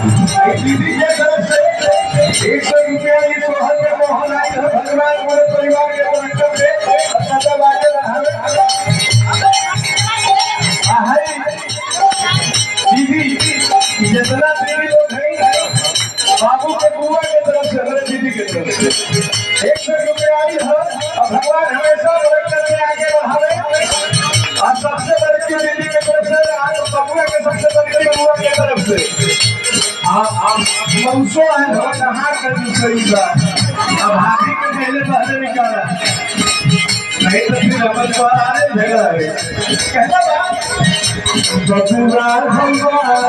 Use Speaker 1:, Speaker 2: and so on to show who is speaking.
Speaker 1: दीदी के तरफ से 100 रुपया इस मोहन में मोहन आई है भगवान पूरे परिवार के तरफ से अच्छा बात दीदी जितना दीदी लोग हैं बाबू के बुआ के तरफ से मेरे दीदी के तरफ से 100 रुपया आई है और भगवान हमेशा बरकत में आगे बढ़ावे और सबसे बड़ी दीदी के तरफ से आज बबुआ के सबसे बड़ी बुआ के तरफ से आप मौसो है कहाँ कर सही बात अब हाथी के पहले पहले निकाला नहीं तो फिर अमल को आ रहे भेगा है कहना बात बबुआ भगवान